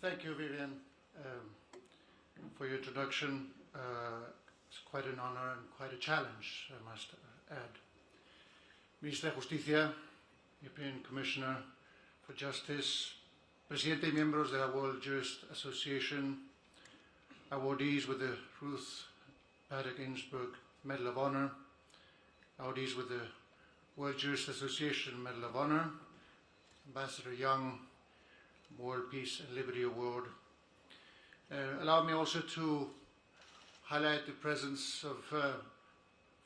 Thank you, Vivian, for your introduction. It's quite an honor and quite a challenge, I must add. Ministra de Justicia, European Commissioner for Justice, Presidente y miembros de la World Jurist Association, awardees with the Ruth Bader Ginsburg Medal of Honor, awardees with the World Jurist Association Medal of Honor, Ambassador Young, World Peace and Liberty Award. Allow me also to highlight the presence of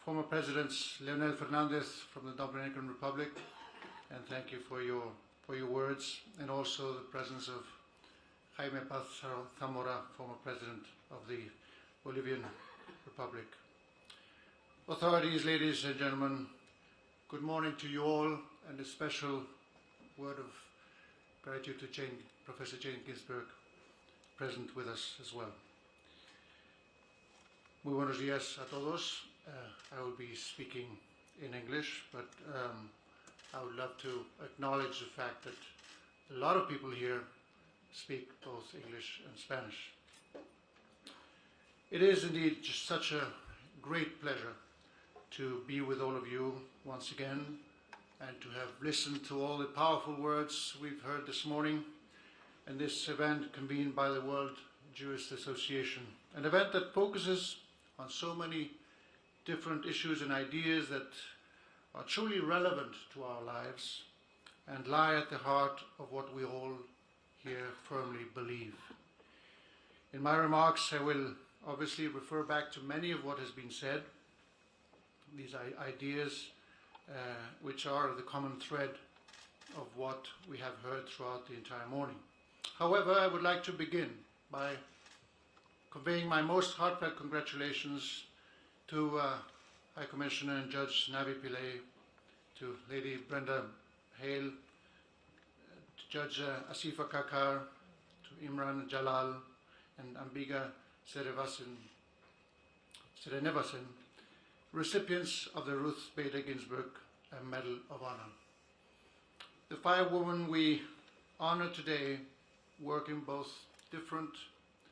former Presidents Leonel Fernandez from the Dominican Republic, and thank you for your words, and also the presence of Jaime Paz Zamora, former President of the Bolivian Republic. Authorities, ladies and gentlemen, good morning to you all, and a special word of gratitude to Professor Jane Ginsburg, present with us as well. Muy buenos días a todos. I will be speaking in English, but I would love to acknowledge the fact that a lot of people here speak both English and Spanish. It is indeed just such a great pleasure to be with all of you once again, and to have listened to all the powerful words we've heard this morning in this event convened by the World Jurist Association, an event that focuses on so many different issues and ideas that are truly relevant to our lives and lie at the heart of what we all here firmly believe. In my remarks, I will obviously refer back to many of what has been said, these ideas which are the common thread of what we have heard throughout the entire morning. However, I would like to begin by conveying my most heartfelt congratulations to High Commissioner and Judge Navi Pillay, to Lady Brenda Hale, to Judge Asifa Kakar, to Imrana, Jalal, and Ambiga Sreenevasen, recipients of the Ruth Bader Ginsburg Medal of Honor. The five women we honor today work in both different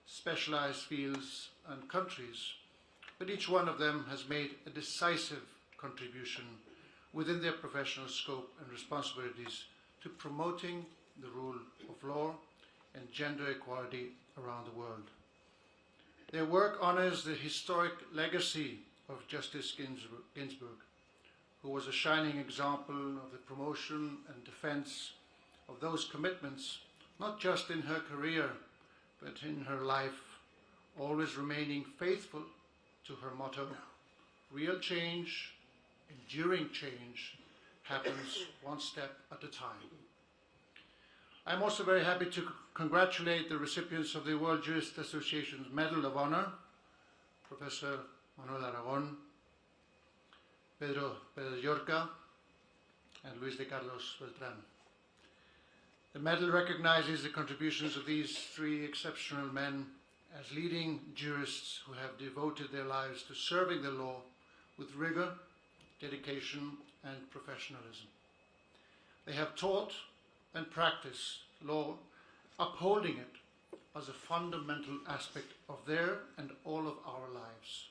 specialized fields and countries, but each one of them has made a decisive contribution within their professional scope and responsibilities to promoting the rule of law and gender equality around the world. Their work honors the historic legacy of Justice Ginsburg, who was a shining example of the promotion and defense of those commitments, not just in her career, but in her life, always remaining faithful to her motto, real change, enduring change, happens one step at a time. I'm also very happy to congratulate the recipients of the World Jurist Association's Medal of Honor, Professor Manuel Aragon, Pedro Llorca, and Luis de Carlos Beltrán. The medal recognizes the contributions of these three exceptional men as leading jurists who have devoted their lives to serving the law with rigor, dedication, and professionalism. They have taught and practiced law, upholding it as a fundamental aspect of their and all of our lives.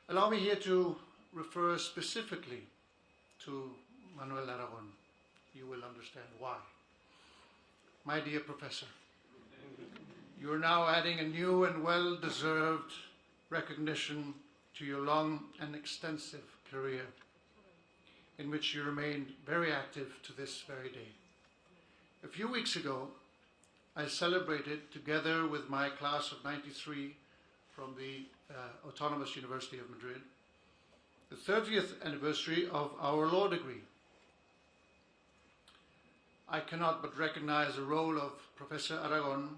Allow me here to refer specifically to Manuel Aragon. You will understand why. My dear Professor, you are now adding a new and well-deserved recognition to your long and extensive career, in which you remained very active to this very day. A few weeks ago, I celebrated, together with my class of 93 from the Autonomous University of Madrid, the 30th anniversary of our law degree. I cannot but recognize the role of Professor Aragon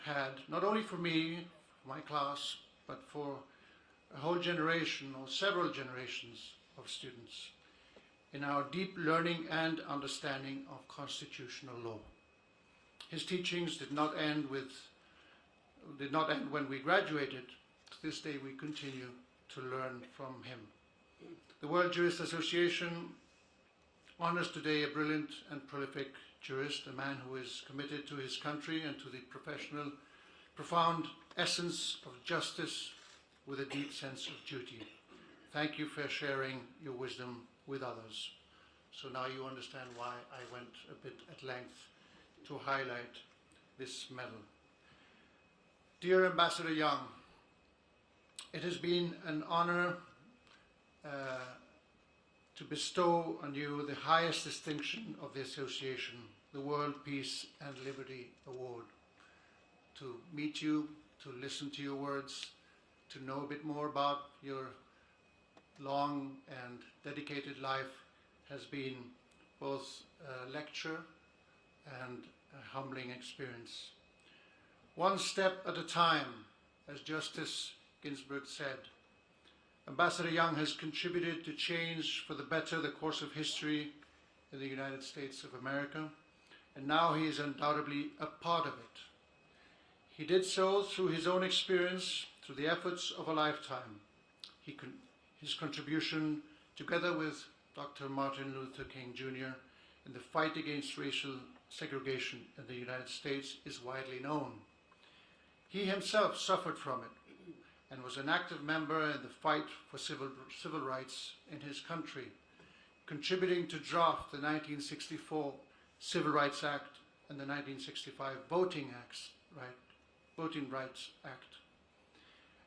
had, not only for me, my class, but for a whole generation or several generations of students in our deep learning and understanding of constitutional law. His teachings did not end when we graduated. To this day we continue to learn from him. The World Jurist Association honors today a brilliant and prolific jurist, a man who is committed to his country and to the profound essence of justice with a deep sense of duty. Thank you for sharing your wisdom with others. So now you understand why I went a bit at length to highlight this medal. Dear Ambassador Young, it has been an honor to bestow on you the highest distinction of the association, the World Peace and Liberty Award. To meet you, to listen to your words, to know a bit more about your long and dedicated life has been both a lecture and a humbling experience. One step at a time, as Justice Ginsburg said. Ambassador Young has contributed to change for the better the course of history in the United States of America, and now he is undoubtedly a part of it. He did so through his own experience, through the efforts of a lifetime. His contribution, together with Dr. Martin Luther King Jr., in the fight against racial segregation in the United States is widely known. He himself suffered from it and was an active member in the fight for civil rights in his country, contributing to draft the 1964 Civil Rights Act and the 1965 Voting Rights Act.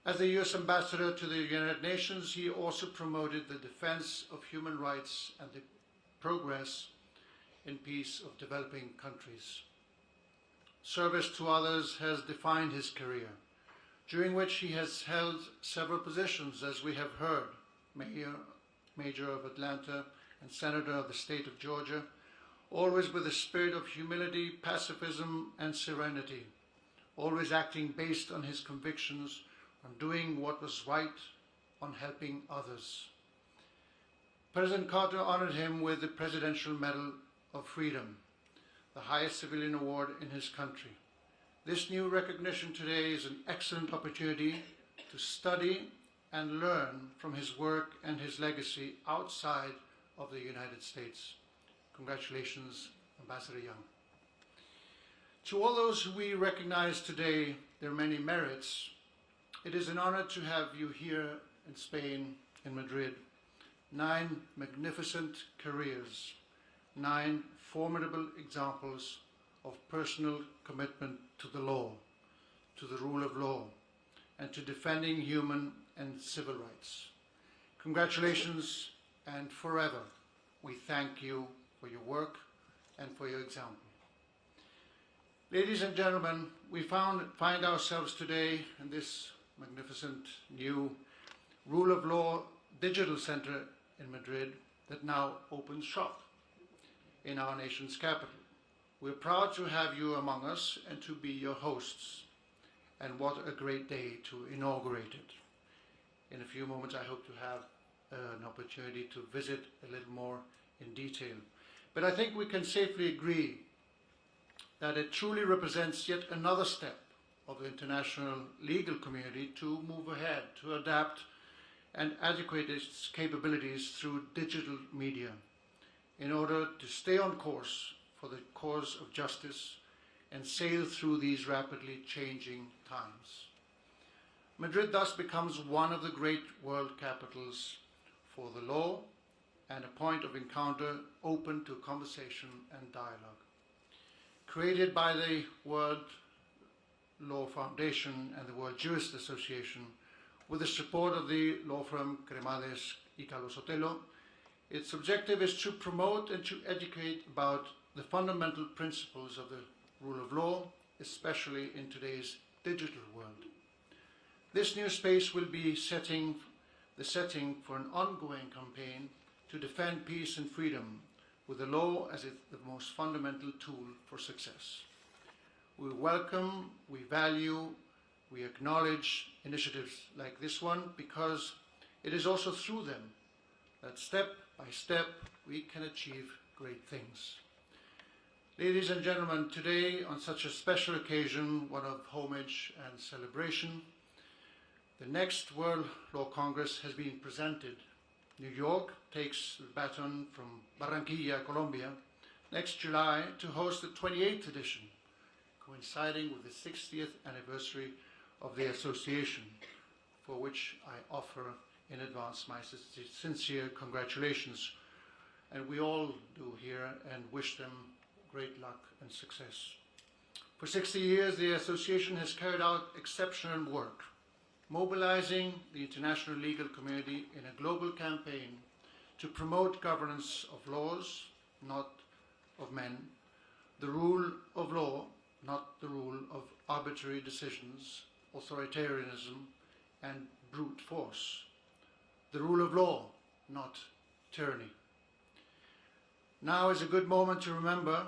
As the U.S. Ambassador to the United Nations, he also promoted the defense of human rights and the progress in peace of developing countries. Service to others has defined his career, during which he has held several positions, as we have heard, Mayor of Atlanta and Senator of the state of Georgia, always with a spirit of humility, pacifism, and serenity, always acting based on his convictions, on doing what was right, on helping others. President Carter honored him with the Presidential Medal of Freedom, the highest civilian award in his country. This new recognition today is an excellent opportunity to study and learn from his work and his legacy outside of the United States. Congratulations, Ambassador Young. To all those who we recognize today their many merits, it is an honor to have you here in Spain, in Madrid. 9 magnificent careers, 9 formidable examples of personal commitment to the law, to the rule of law, and to defending human and civil rights. Congratulations, and forever we thank you for your work and for your example. Ladies and gentlemen, we find ourselves today in this magnificent new Rule of Law Digital Center in Madrid that now opens shop in our nation's capital. We're proud to have you among us and to be your hosts. And what a great day to inaugurate it. In a few moments, I hope to have an opportunity to visit a little more in detail. But I think we can safely agree that it truly represents yet another step of the international legal community to move ahead, to adapt and adequate its capabilities through digital media in order to stay on course for the cause of justice and sail through these rapidly changing times. Madrid thus becomes one of the great world capitals for the law and a point of encounter open to conversation and dialogue. Created by the World Law Foundation and the World Jurist Association, with the support of the law firm Cremades y Calo Sotelo, its objective is to promote and to educate about the fundamental principles of the rule of law, especially in today's digital world. This new space will be the setting for an ongoing campaign to defend peace and freedom, with the law as the most fundamental tool for success. We welcome, we value, we acknowledge initiatives like this one because it is also through them that step by step we can achieve great things. Ladies and gentlemen, today on such a special occasion, one of homage and celebration, the next World Law Congress has been presented. New York takes the baton from Barranquilla, Colombia, next July to host the 28th edition, coinciding with the 60th anniversary of the association, for which I offer in advance my sincere congratulations. And we all do here, and wish them great luck and success. For 60 years, the association has carried out exceptional work, mobilizing the international legal community in a global campaign to promote governance of laws, not of men, the rule of law, not the rule of arbitrary decisions, authoritarianism, and brute force, the rule of law, not tyranny. Now is a good moment to remember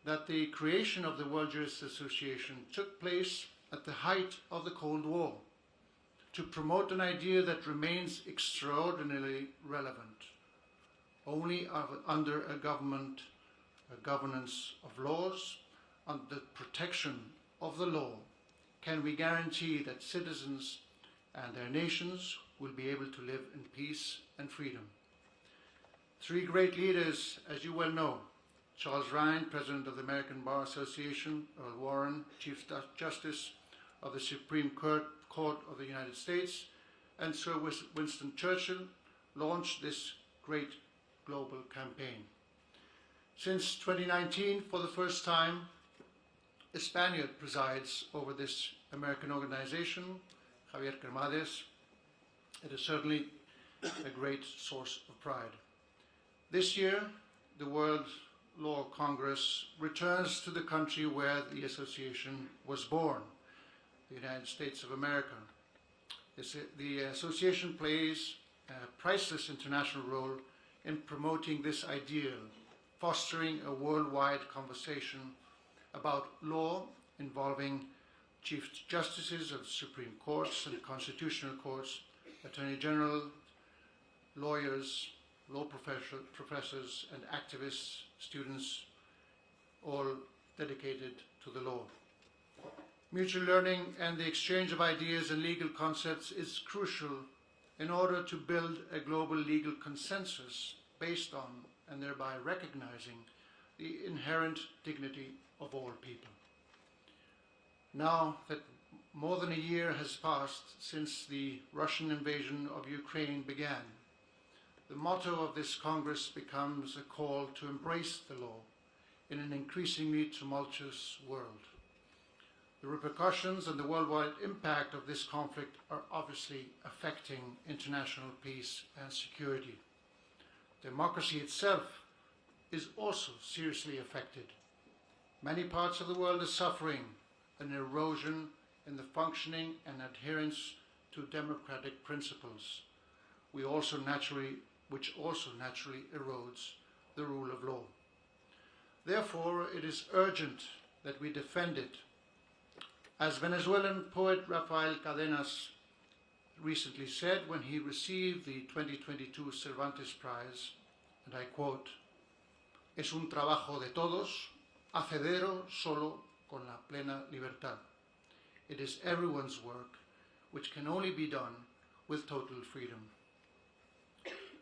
that the creation of the World Jurist Association took place at the height of the Cold War to promote an idea that remains extraordinarily relevant. Only under a governance of laws, under the protection of the law, can we guarantee that citizens and their nations will be able to live in peace and freedom. Three great leaders, as you well know: Charles Ryan, President of the American Bar Association; Earl Warren, Chief Justice of the Supreme Court of the United States; and Sir Winston Churchill, launched this great global campaign. Since 2019, for the first time, a Spaniard presides over this American organization, Javier Cremades. It is certainly a great source of pride. This year, the World Law Congress returns to the country where the association was born, the United States of America. The association plays a priceless international role in promoting this ideal, fostering a worldwide conversation about law involving Chief Justices of Supreme Courts and Constitutional Courts, Attorney General, lawyers, law professors and activists, students, all dedicated to the law. Mutual learning and the exchange of ideas and legal concepts is crucial in order to build a global legal consensus based on and thereby recognizing the inherent dignity of all people. Now that more than a year has passed since the Russian invasion of Ukraine began, the motto of this Congress becomes a call to embrace the law in an increasingly tumultuous world. The repercussions and the worldwide impact of this conflict are obviously affecting international peace and security. Democracy itself is also seriously affected. Many parts of the world are suffering an erosion in the functioning and adherence to democratic principles, which also naturally erodes the rule of law. Therefore, it is urgent that we defend it. As Venezuelan poet Rafael Cadenas recently said when he received the 2022 Cervantes Prize, and I quote, "Es un trabajo de todos, hacedero solo con la plena libertad." It is everyone's work, which can only be done with total freedom.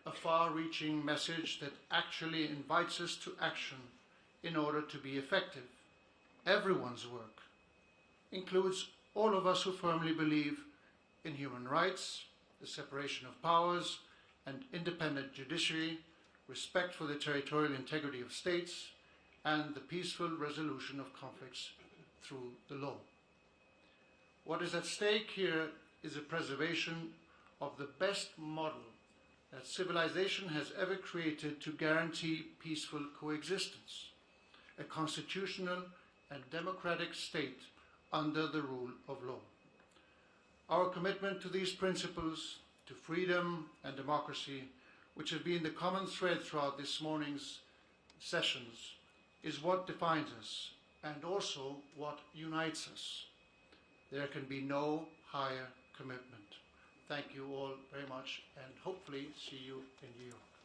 A far-reaching message that actually invites us to action in order to be effective. Everyone's work includes all of us who firmly believe in human rights, the separation of powers, and independent judiciary, respect for the territorial integrity of states, and the peaceful resolution of conflicts through the law. What is at stake here is a preservation of the best model that civilization has ever created to guarantee peaceful coexistence, a constitutional and democratic state under the rule of law. Our commitment to these principles, to freedom and democracy, which have been the common thread throughout this morning's sessions, is what defines us and also what unites us. There can be no higher commitment. Thank you all very much, and hopefully see you in New York.